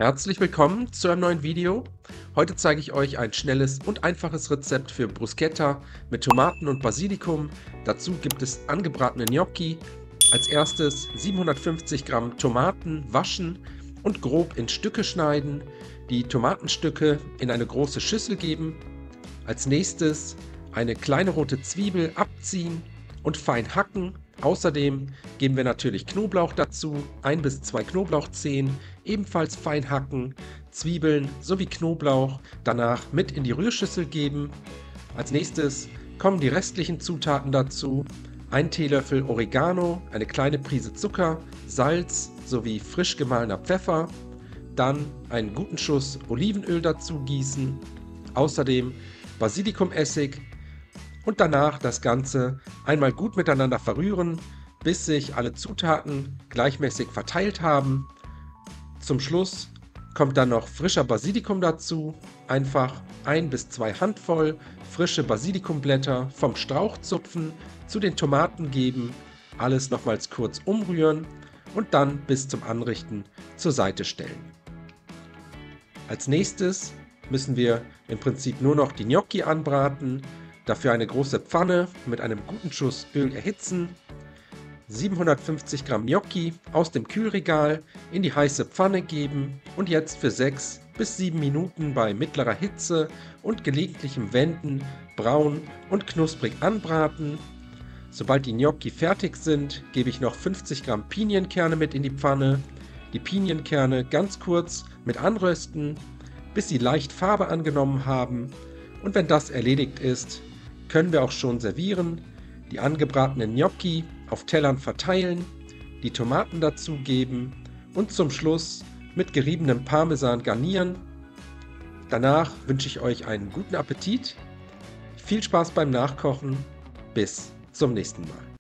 Herzlich willkommen zu einem neuen Video. Heute zeige ich euch ein schnelles und einfaches Rezept für Bruschetta mit Tomaten und Basilikum. Dazu gibt es angebratene Gnocchi. Als erstes 750 Gramm Tomaten waschen und grob in Stücke schneiden. Die Tomatenstücke in eine große Schüssel geben. Als nächstes eine kleine rote Zwiebel abziehen und fein hacken. Außerdem geben wir natürlich Knoblauch dazu, 1 bis 2 Knoblauchzehen, ebenfalls fein hacken, Zwiebeln sowie Knoblauch danach mit in die Rührschüssel geben. Als nächstes kommen die restlichen Zutaten dazu, 1 Teelöffel Oregano, eine kleine Prise Zucker, Salz sowie frisch gemahlener Pfeffer, dann einen guten Schuss Olivenöl dazu gießen, außerdem Basilikumessig und danach das Ganze einmal gut miteinander verrühren, bis sich alle Zutaten gleichmäßig verteilt haben. Zum Schluss kommt dann noch frischer Basilikum dazu, einfach 1 bis 2 Handvoll frische Basilikumblätter vom Strauch zupfen, zu den Tomaten geben, alles nochmals kurz umrühren und dann bis zum Anrichten zur Seite stellen. Als nächstes müssen wir im Prinzip nur noch die Gnocchi anbraten. Dafür eine große Pfanne mit einem guten Schuss Öl erhitzen, 750 Gramm Gnocchi aus dem Kühlregal in die heiße Pfanne geben und jetzt für 6 bis 7 Minuten bei mittlerer Hitze und gelegentlichem Wenden braun und knusprig anbraten. Sobald die Gnocchi fertig sind, gebe ich noch 50 Gramm Pinienkerne mit in die Pfanne. Die Pinienkerne ganz kurz mit anrösten, bis sie leicht Farbe angenommen haben. Und wenn das erledigt ist, können wir auch schon servieren, die angebratenen Gnocchi auf Tellern verteilen, die Tomaten dazugeben und zum Schluss mit geriebenem Parmesan garnieren. Danach wünsche ich euch einen guten Appetit, viel Spaß beim Nachkochen, bis zum nächsten Mal.